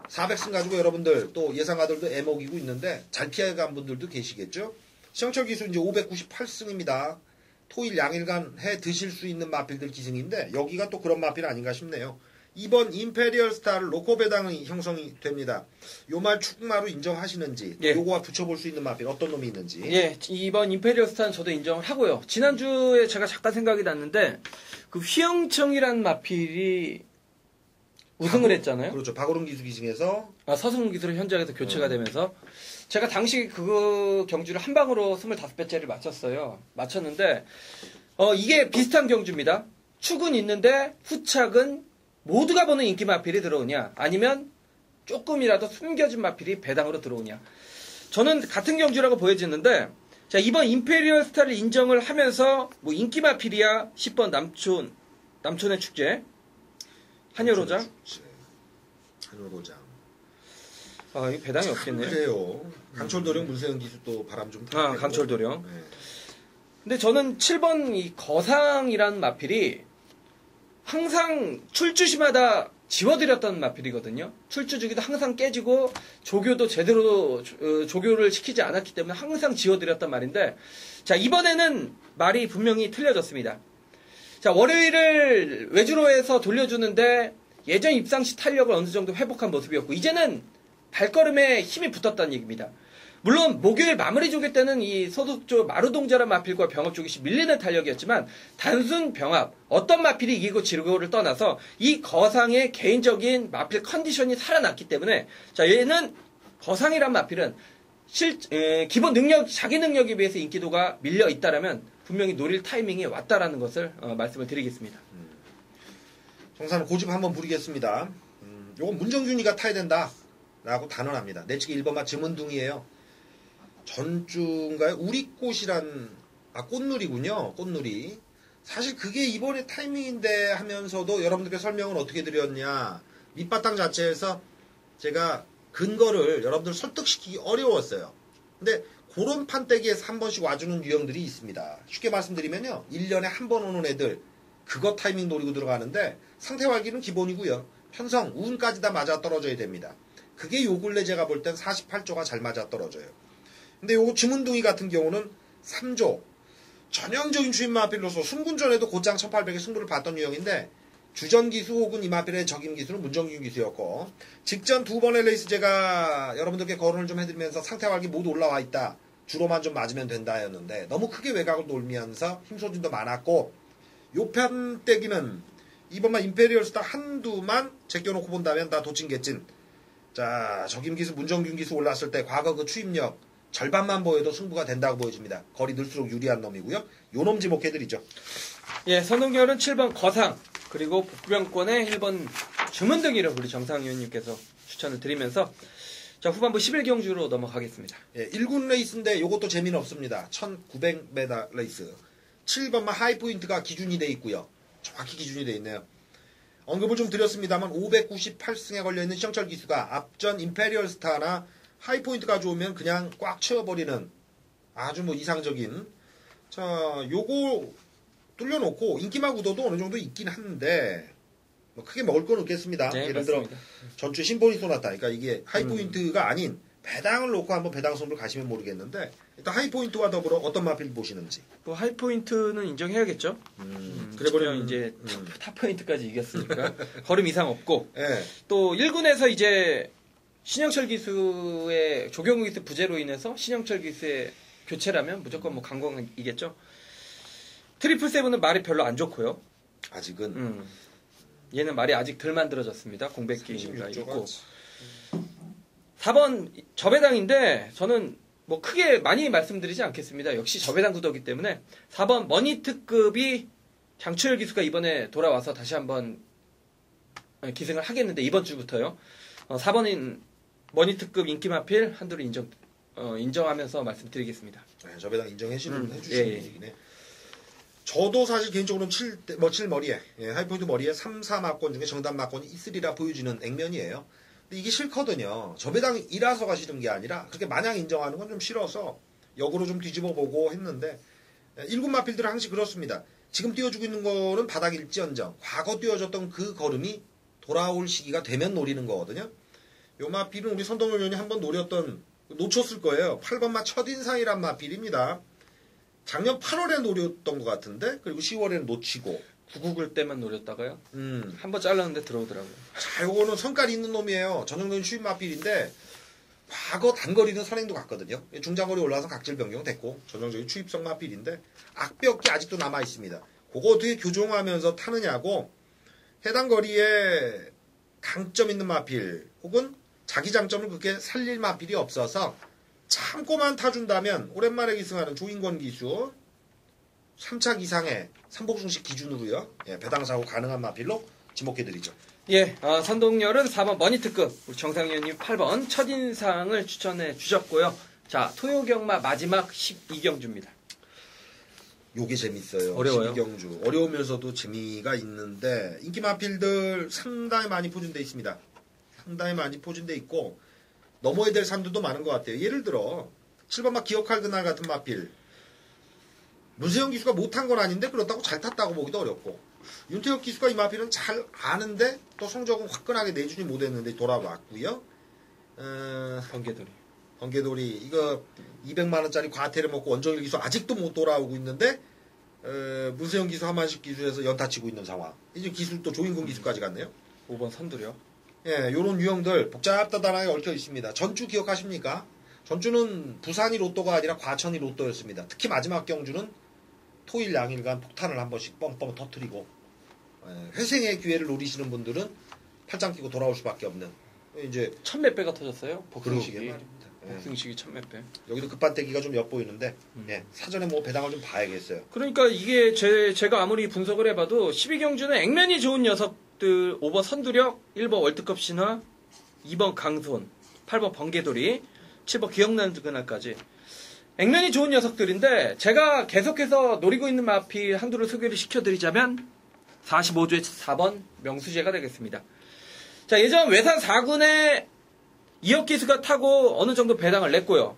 Speaker 1: 400승 가지고 여러분들 또 예상가들도 애먹이고 있는데 잘 피해간 분들도 계시겠죠. 시영철 기수 이제 598승입니다. 토일 양일간 해 드실 수 있는 마필들 기승인데 여기가 또 그런 마필 아닌가 싶네요. 이번 임페리얼 스타를 로코 배당이 형성이 됩니다. 요 말 축마로 인정하시는지
Speaker 2: 예.
Speaker 1: 요거와 붙여볼 수 있는 마필 어떤 놈이 있는지.
Speaker 2: 예, 이번 임페리얼 스타는 저도 인정을 하고요. 지난주에 제가 잠깐 생각이 났는데 그 휘영청이란 마필이 우승을 했잖아요.
Speaker 1: 그렇죠. 박오름 기수 기승에서
Speaker 2: 서승훈 기수로 현장에서 교체가 되면서 제가 당시 그 경주를 한 방으로 25배째를 맞췄는데 이게 비슷한 경주입니다. 축은 있는데 후착은 모두가 보는 인기 마필이 들어오냐 아니면 조금이라도 숨겨진 마필이 배당으로 들어오냐. 저는 같은 경주라고 보여지는데 자 이번 임페리얼 스타를 인정을 하면서 뭐 인기 마필이야 10번 남촌의 축제 한여로장
Speaker 1: 한여로장
Speaker 2: 이 배당이 없겠네요.
Speaker 1: 그래요. 강철도령 문세영 기수 또 바람 좀 타고
Speaker 2: 강철도령.
Speaker 1: 네.
Speaker 2: 근데 저는 7번 이 거상이라는 마필이 항상 출주시마다 지워드렸던 마필이거든요. 출주 주기도 항상 깨지고 조교도 제대로 조교를 시키지 않았기 때문에 항상 지워드렸단 말인데 자 이번에는 말이 분명히 틀려졌습니다. 자 월요일을 외주로 해서 돌려주는데 예전 입상시 탄력을 어느 정도 회복한 모습이었고 이제는 발걸음에 힘이 붙었다는 얘기입니다. 물론 목요일 마무리 조기 때는 이 소득조 마루동자란 마필과 병합 조기시 밀리는 탄력이었지만 단순 병합 어떤 마필이 이기고 지르고를 떠나서 이 거상의 개인적인 마필 컨디션이 살아났기 때문에 자 얘는 거상이란 마필은 기본 능력, 자기 능력에 비해서 인기도가 밀려 있다라면 분명히 노릴 타이밍이 왔다라는 것을 말씀을 드리겠습니다.
Speaker 1: 정사는 고집 한번 부리겠습니다. 요건 문정균이가 타야 된다라고 단언합니다. 내측에 1번마 즈문둥이에요. 전주인가요? 우리꽃이란 꽃누리군요. 꽃누리. 사실 그게 이번에 타이밍인데 하면서도 여러분들께 설명을 어떻게 드렸냐. 밑바탕 자체에서 제가 근거를 여러분들 설득시키기 어려웠어요. 근데 그런 판때기에서 한 번씩 와주는 유형들이 있습니다. 쉽게 말씀드리면요. 1년에 한 번 오는 애들 그거 타이밍 노리고 들어가는데 상태 활기는 기본이고요. 편성, 운까지 다 맞아 떨어져야 됩니다. 그게 요 근래 제가 볼 땐 48조가 잘 맞아 떨어져요. 근데 요거 주문둥이 같은 경우는 3조. 전형적인 주인마필로서 승군전에도 곧장 1800의 승부를 봤던 유형인데 주전기수 혹은 이마필의 적임기수는 문정균 기수였고 직전 두 번의 레이스 제가 여러분들께 거론을 좀 해드리면서 상태활기 모두 올라와 있다. 주로만 좀 맞으면 된다였는데 너무 크게 외곽을 돌면서 힘소진도 많았고 요 편대기는 이번만 임페리얼 스타 한두만 제껴놓고 본다면 다 도찐개찐. 자, 적임기수 문정균 기수 올랐을 때 과거 그 추임력 절반만 보여도 승부가 된다고 보여집니다. 거리 늘수록 유리한 놈이고요. 요 놈 지목해드리죠.
Speaker 2: 예, 선동열은 7번 거상 그리고 복병권의 1번 주문등이를 우리 정상 의원님께서 추천을 드리면서 자 후반부 11경주로 넘어가겠습니다.
Speaker 1: 예, 1군 레이스인데 요것도 재미는 없습니다. 1900m 레이스. 7번만 하이포인트가 기준이 돼 있고요. 정확히 기준이 돼 있네요. 언급을 좀 드렸습니다만 598승에 걸려있는 시영철 기수가 앞전 임페리얼 스타나 하이포인트가 좋으면 그냥 꽉 채워버리는 아주 이상적인 자 요거 뚫려놓고 인기만 구도도 어느 정도 있긴 한데 크게 먹을 건 없겠습니다.
Speaker 2: 네,
Speaker 1: 예를
Speaker 2: 맞습니다.
Speaker 1: 들어 전주에 심포니 소나타 그러니까 이게 하이포인트가 아닌 배당을 놓고 한번 배당 선물 가시면 모르겠는데 일단 하이포인트와 더불어 어떤 마필 보시는지
Speaker 2: 뭐 하이포인트는 인정해야겠죠. 그래버리면 이제 탑포인트까지 이겼으니까 걸음 이상 없고
Speaker 1: 네.
Speaker 2: 또 1군에서 이제 신영철 기수의 조경우 기수 부재로 인해서 신영철 기수의 교체라면 무조건 뭐 강공이겠죠. 트리플 세븐은 말이 별로 안 좋고요.
Speaker 1: 아직은
Speaker 2: 얘는 말이 아직 덜 만들어졌습니다. 공백기가 있고
Speaker 1: 36조가
Speaker 2: 4번 저배당인데 저는 뭐 크게 많이 말씀드리지 않겠습니다. 역시 저배당 구도이기 때문에 4번 머니특급이 장초열 기수가 이번에 돌아와서 다시 한번 기승을 하겠는데 이번 주부터요. 4번인 머니특급 인기마필 한두를 인정하면서 말씀드리겠습니다.
Speaker 1: 네, 저배당 인정해주시는
Speaker 2: 예.
Speaker 1: 얘기네. 저도 사실 개인적으로는 7머리에 하이포인트 머리에 3, 4마권 중에 정답 마권이 있으리라 보여지는 액면이에요. 근데 이게 싫거든요. 저배당이라서가 싫은 게 아니라 그렇게 마냥 인정하는 건 좀 싫어서 역으로 좀 뒤집어보고 했는데 1군 마필들은 항상 그렇습니다. 지금 띄워주고 있는 거는 바닥일지언정 과거 띄워줬던 그 걸음이 돌아올 시기가 되면 노리는 거거든요. 요 마필은 우리 선동열 의원이 한번 놓쳤을 거예요. 8번마 첫인상이란 마필입니다. 작년 8월에 노렸던 것 같은데 그리고 10월에는 놓치고
Speaker 2: 9국을 때만 노렸다가요. 한 번 잘랐는데 들어오더라고요.
Speaker 1: 자, 요거는 성깔이 있는 놈이에요. 전형적인 수입 마필인데 과거 단거리는 선행도 갔거든요. 중장거리 올라와서 각질 변경 됐고 전형적인 추입성 마필인데 악벽이 아직도 남아 있습니다. 그거 어떻게 교정하면서 타느냐고 해당 거리에 강점 있는 마필 혹은 자기 장점을 그렇게 살릴 마필이 없어서 참고만 타준다면 오랜만에 기승하는 조인권 기수 3착 이상의 삼복승식 기준으로요. 예, 배당사고 가능한 마필로 지목해드리죠.
Speaker 2: 예, 선동열은 4번 머니특급 우리 정상위원님 8번 첫인상을 추천해 주셨고요. 자, 토요경마 마지막 12경주입니다.
Speaker 1: 요게 재밌어요.
Speaker 2: 어려워요.
Speaker 1: 12경주. 어려우면서도 재미가 있는데 인기 마필들 상당히 많이 포진돼 있습니다. 상당히 많이 포진돼 있고 넘어야 될 산들도 많은 것 같아요. 예를 들어 7번마 기억할 그날 같은 마필 문세영 기수가 못한 건 아닌데 그렇다고 잘 탔다고 보기도 어렵고 윤태혁 기수가 이 마필은 잘 아는데 또 성적은 화끈하게 내주지 못했는데 돌아왔고요. 번개돌이 이거 200만원짜리 과태료 먹고 원정일 기수 아직도 못 돌아오고 있는데 문세영 기수 하만식 기수에서 연타치고 있는 상황. 이제 기수 또 조인공 기수까지 갔네요.
Speaker 2: 5번 선두려.
Speaker 1: 예, 요런 유형들 복잡다단하게 얽혀 있습니다. 전주 기억하십니까? 전주는 부산이 로또가 아니라 과천이 로또였습니다. 특히 마지막 경주는 토일 양일간 폭탄을 한 번씩 뻥뻥 터뜨리고 회생의 기회를 노리시는 분들은 팔짱 끼고 돌아올 수밖에 없는 이제
Speaker 2: 천몇 배가 터졌어요.
Speaker 1: 그러시게
Speaker 2: 복싱식이.
Speaker 1: 말입니다.
Speaker 2: 복승식이 1000몇 배.
Speaker 1: 여기도 급반대기가 좀 엿보이는데 예, 사전에 뭐 배당을 좀 봐야겠어요.
Speaker 2: 그러니까 이게 제가 아무리 분석을 해봐도 12경주는 액면이 좋은 녀석들 5번 선두력, 1번 월드컵 신화, 2번 강손, 8번 번개돌이, 7번 기억나는 그날까지 액면이 좋은 녀석들인데 제가 계속해서 노리고 있는 마필 한두를 소개를 시켜드리자면 45조의 4번 명수제가 되겠습니다. 자, 예전 외산 4군에 이혁 기수가 타고 어느 정도 배당을 냈고요.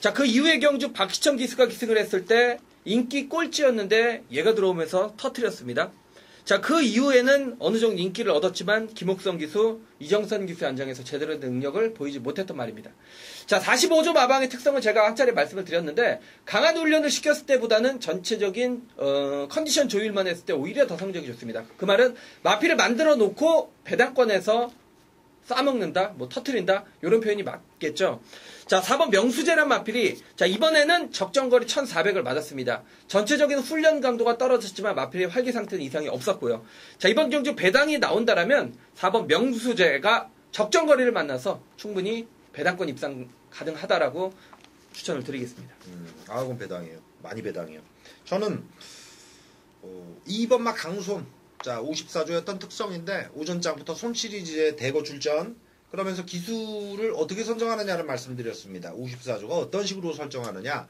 Speaker 2: 자, 그 이후의 경주 박시청 기수가 기승을 했을 때 인기 꼴찌였는데 얘가 들어오면서 터트렸습니다. 자, 그 이후에는 어느 정도 인기를 얻었지만 김옥성 기수, 이정선 기수 안장에서 제대로 된 능력을 보이지 못했던 말입니다. 자, 45조 마방의 특성을 제가 한 차례 말씀을 드렸는데 강한 훈련을 시켰을 때보다는 전체적인 컨디션 조율만 했을 때 오히려 더 성적이 좋습니다. 그 말은 마필을 만들어 놓고 배당권에서 싸먹는다, 뭐 터트린다 이런 표현이 맞겠죠. 자, 4번 명수제란 마필이 자 이번에는 적정거리 1400을 맞았습니다. 전체적인 훈련 강도가 떨어졌지만 마필의 활기 상태는 이상이 없었고요. 자, 이번 경주 배당이 나온다라면 4번 명수제가 적정거리를 만나서 충분히 배당권 입상 가능하다라고 추천을 드리겠습니다.
Speaker 1: 그럼 배당이에요. 많이 배당이에요. 저는 2번 막 강손, 자 54조였던 특성인데 오전장부터 손 시리즈의 대거 출전, 그러면서 기수를 어떻게 선정하느냐를 말씀드렸습니다. 54조가 어떤 식으로 설정하느냐.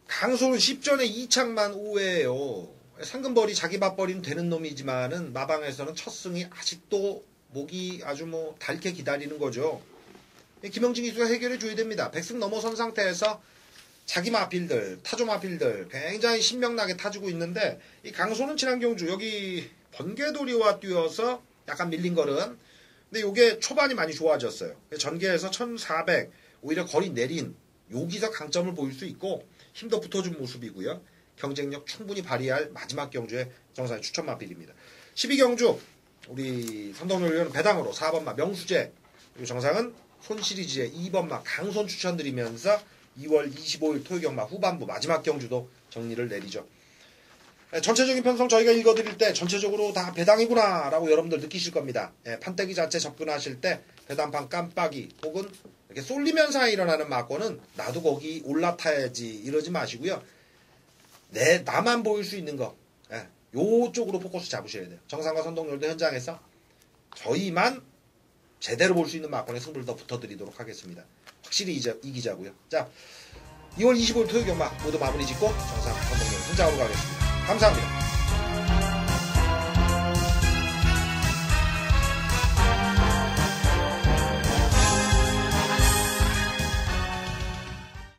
Speaker 1: 강손은 10전에 2창만 5회예요. 상금벌이 자기 밥벌이는 되는 놈이지만은 마방에서는 첫 승이 아직도 목이 아주 뭐 닳게 기다리는 거죠. 김영진 기수가 해결해 줘야 됩니다. 100승 넘어선 상태에서 자기 마필들, 타조 마필들 굉장히 신명나게 타주고 있는데 이 강소는 지난 경주 여기 번개도리와 뛰어서 약간 밀린 거는, 근데 요게 초반이 많이 좋아졌어요. 전개에서 1400 오히려 거리 내린 여기서 강점을 보일 수 있고 힘도 붙어준 모습이고요. 경쟁력 충분히 발휘할 마지막 경주의 정상의 추천 마필입니다. 12경주 우리 선동열위원 배당으로 4번마 명수제, 그리고 정상은 손 시리즈의 2번마 강손 추천드리면서 2월 25일 토요경마 후반부 마지막 경주도 정리를 내리죠. 전체적인 편성 저희가 읽어드릴 때 전체적으로 다 배당이구나 라고 여러분들 느끼실 겁니다. 판때기 자체 접근하실 때 배당판 깜빡이 혹은 이렇게 쏠리면서 일어나는 막고는 나도 거기 올라타야지 이러지 마시고요. 나만 보일 수 있는 거 요쪽으로 포커스 잡으셔야 돼요. 정상과 선동열도 현장에서 저희만 제대로 볼 수 있는 막권에 승부를 더 붙어드리도록 하겠습니다. 확실히 이기자고요. 자, 2월 25일 토요일 경마 모두 마무리 짓고 정상 선동열 현장으로 가겠습니다. 감사합니다.